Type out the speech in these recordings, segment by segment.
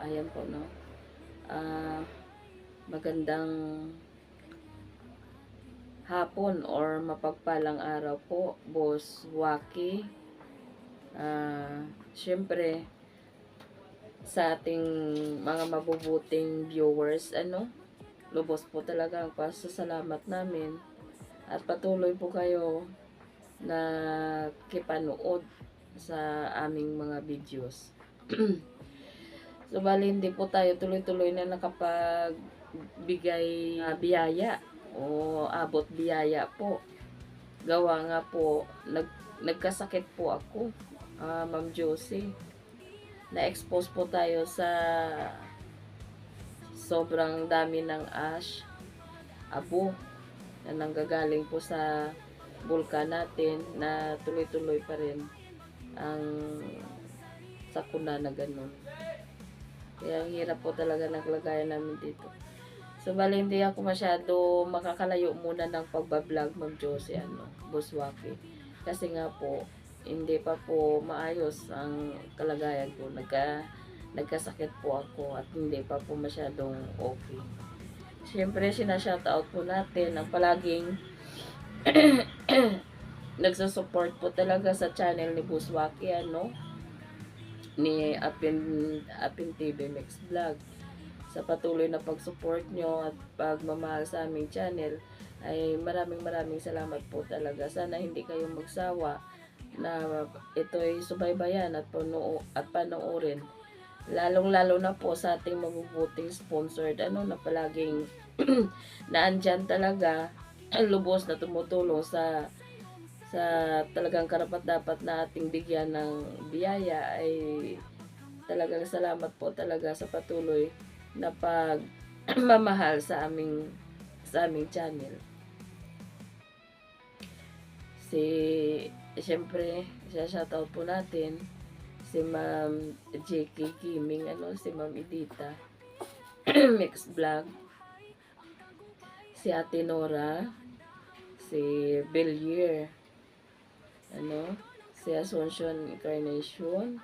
Ayan po, no. Magandang hapon or mapagpalang araw po, Boss Waki. Syempre, sa ating mga mabubuting viewers, lubos po talaga ang pasasalamat namin at patuloy po kayo na kipanood sa aming mga videos. So, bali hindi po tayo tuloy-tuloy na nakapagbigay biyaya o abot biyaya po. Gawa nga po, nagkasakit po ako, Ma'am Josie. Na-expose po tayo sa sobrang dami ng ash, abo, na nanggagaling po sa bulkan natin na tuloy-tuloy pa rin ang sakuna na ganun. Kaya ang hirap po talaga ng kalagayan namin dito. So, bali hindi ako masyado makakalayo muna ng pagbablog, Ma'am Josie, Boss Waki. Kasi nga po, hindi pa po maayos ang kalagayan ko. Nagkasakit po ako at hindi pa po masyadong okay. Siyempre, sinashoutout po natin ang palaging nagsusupport po talaga sa channel ni Boss Waki, ni Apin TV Mix Vlog. Sa patuloy na pag-support nyo at pagmamahal sa aming channel, ay maraming salamat po talaga. Sana hindi kayo magsawa na ito'y subaybayan at panoorin. Lalong-lalo na po sa ating mabubuting sponsored, na palaging naandyan talaga, lubos na tumutulong sa talagang karapat-dapat na ating bigyan ng biyaya. Ay talagang salamat po talaga sa patuloy na pagmamahal sa aming channel. Siyempre, shoutout po natin si Ma'am JK Kiming, si Ma'am Edita Mix Vlog, si Ate Nora, si Belier, si Asuncion Incarnation,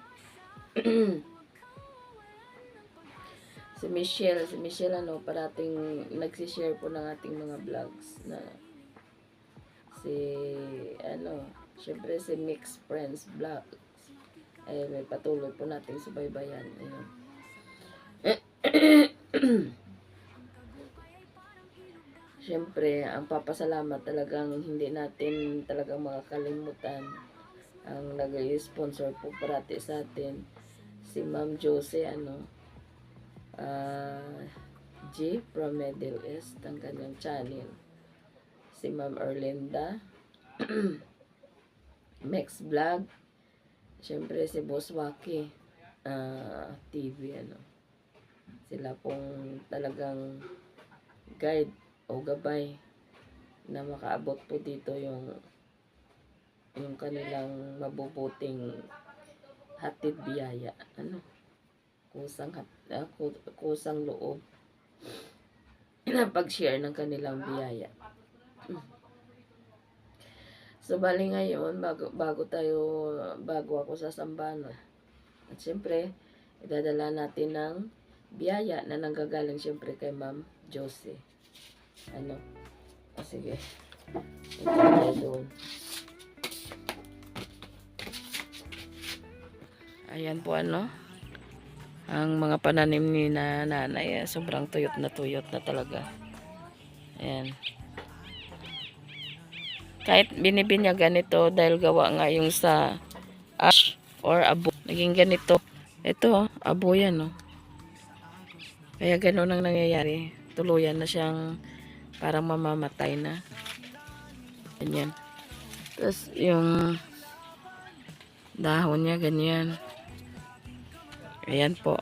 si Michelle, parating nagsishare po ng ating mga vlogs na syempre si Mix Friends Vlogs. May patuloy po natin subaybayan. Siyempre, ang papasalamat talagang hindi natin talagang makakalimutan ang nag-sponsor po parati sa atin, si Ma'am Josie, G from Middle East, ang kanyang channel. Si Ma'am Erlinda, Mix Vlog, siyempre si Boss Waki TV, sila pong talagang guide o gabay na makaabot po dito yung kanilang mabubuting hatid biyaya, kusang loob na pag-share ng kanilang biyaya. So, bali ngayon, bago ako sa sambahan, at siyempre, idadala natin ng biyaya na nanggagaling siyempre kay Ma'am Josie. Sige. Ito tayo doon. Ayan po, ang mga pananim ni nanay, sobrang tuyot na talaga. Ayan. Kahit binibinyagan ito dahil gawa nga yung sa ash or abo, naging ganito. Ito, abo yan, Kaya gano'n ang nangyayari. Tuluyan na siyang parang mamamatay na. Ganyan. Tapos yung dahon niya, ganyan. Ayan po.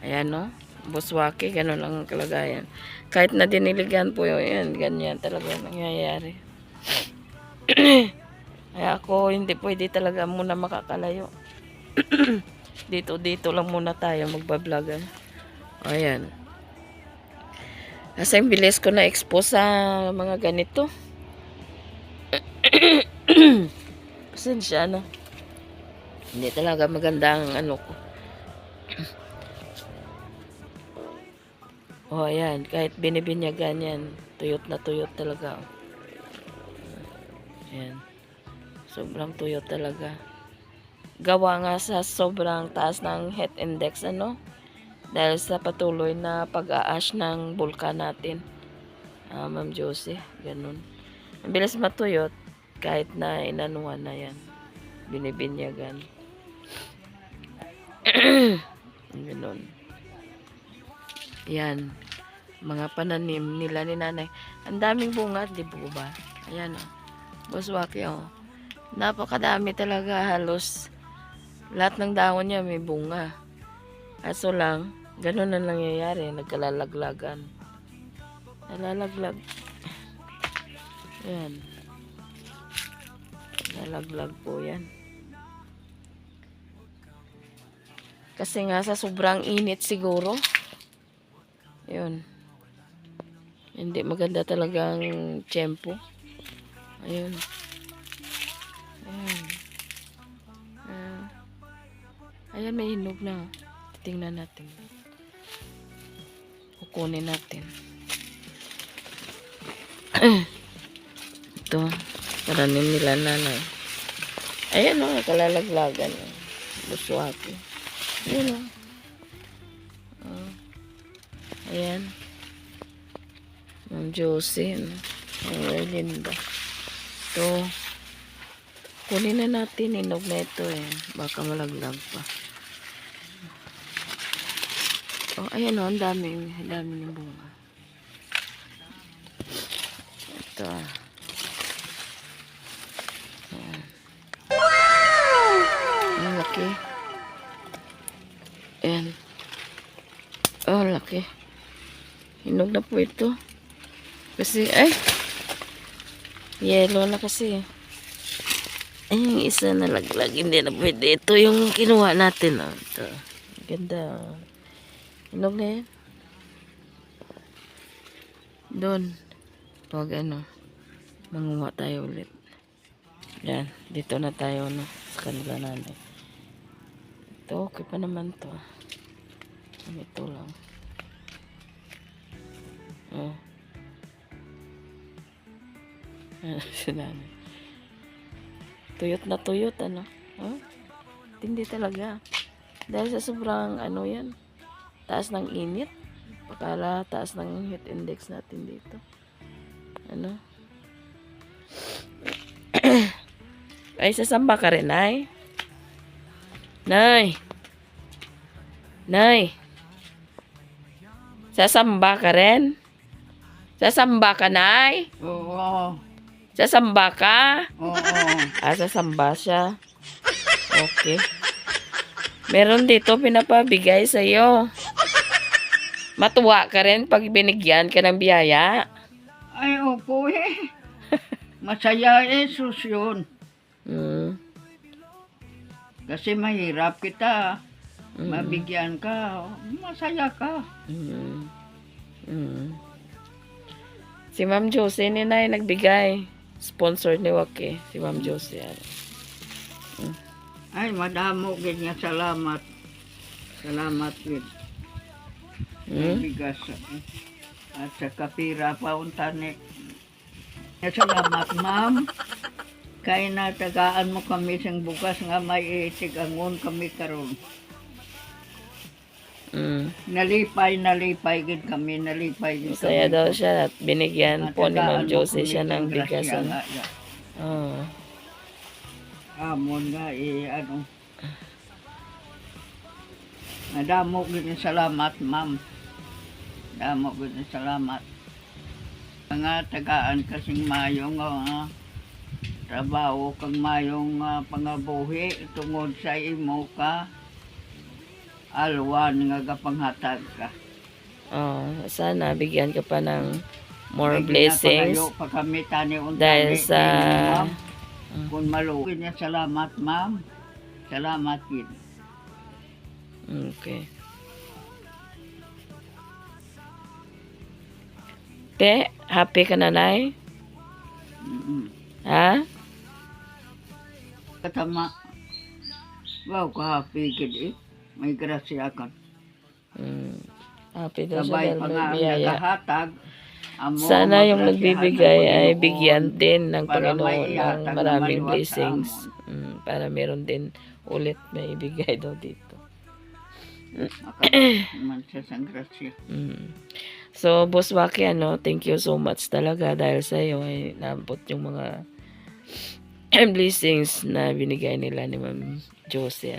Ayan, Boss Waki, gano'n ang kalagayan. Kahit na diniligan po yun, ganyan talaga nangyayari. Kaya ako hindi pwede talaga muna makakalayo. Dito lang muna tayo magbablog. Ayan. Kasi ang bilis ko na-expose sa mga ganito. Pasensya na. Hindi talaga magandang ano ko. Oh, ayan. Kahit binibinyagan yan. Tuyot na tuyot talaga. Ayan. Sobrang tuyot talaga. Gawa nga sa sobrang taas ng heat index, ano? Dahil sa patuloy na pag-aash ng bulkan natin. Ma'am Josie, ganun. Ang bilis matuyot kahit na inanuhan na yan. Binibinyagan. Ganun. Yan. Mga pananim nila ni nanay. Ang daming bunga, di ba? Ayan o. Buswaki o. Napakadami talaga, halos lahat ng dahon niya may bunga. Kaso lang, ganun na nangyayari. Nagkalalaglagan. Nalalaglag. Ayan. Nalalaglag po yan. Kasi nga sa sobrang init siguro. Ayun. Hindi maganda talagang tiyempo. Ayun. Ayan. Ayan, may hinog na. Tingnan natin. Kukunin natin. Ito. Paranim nila nanay. Ayan o. Kalalaglagan o. Buswaki. Ayan o. Ayan. Ma'am Josie. Ay, linda. Ito. Kunin na natin. Inog na ito eh. Baka malaglag pa. Oh, ayan o. Ang dami. Ang dami ng bunga. Ito. Ayan. Ang laki. Ayan. Oh, laki. Hinog na po ito. Kasi, ay! Yellow na kasi. Ay, yung isa na laglag. Hindi na pwede. Ito yung kinuha natin. Oh. Ito. Ganda. Hinog na yan. Doon. Pag ano, manguha tayo ulit. Yan. Dito na tayo no, sa kanila nanay. Ito, okay pa naman to. Ito lang. Oh. Sinanay. Tuyot na tuyot, ano? Oh? Tindi talaga. Dahil sa sobrang, ano yan, taas ng init. Pakala, taas ng heat index natin dito. Ano? Ay, sasamba ka rin, Nay? Nay! Nay! Sasamba ka rin? Sasamba ka, Nay? Oo. Sasamba ka? Oo. Sasamba siya. Okay. Meron dito pinapabigay sa'yo. Matuwa ka rin pag binigyan ka ng biyaya. Ay, opo eh. Masaya eh, sus yun. Kasi mahirap kita. Mabigyan ka. Masaya ka. Si Ma'am Josie ni Nay nagbigay. Sponsor ni Waki. Si Ma'am Josie. Ay, madamo ganyan. Salamat. Salamat gid. Bigas. At sa kapira pa untani. Salamat, ma'am. Kaya natagaan mo kami sang bukas nga may itigangon kami karon. Nalipay gid kami, nalipay gid kami. Masaya daw siya at binigyan po ni Ma'am Josie siya ng bigasan. Amon nga ano. Nadamo gid salamat, ma'am. Damo gid salamat. Mga tagaan kasing mayong trabaho kang mayong pangabuhi tungod sa imo ka alwan nga gapanghatag ka. Sana bigyan ka pa ng more blessings. Pa kami tani dahil sa kung maluwin niya, salamat, ma'am. Salamat, kid. Okay. happy? Happy ka na, Nay? Mm-mm. Ha? Katama. Wow, kahapigid eh. May grasya ka. Happy daw siya Sabay dahil pa may nga ang biyaya. nagahatag. Amo, Sana yung magrasyahan nagbibigay ng ay Panginoon bigyan din ng para Panginoon may ng ihatag na maraming maluwag sa blessings. amon. Para meron din ulit may ibigay daw dito. Naman siya sa grasya. So, Boss Waki, thank you so much talaga dahil sa iyo ay naabot yung mga blessings na binigay nila ni Ma'am Josie,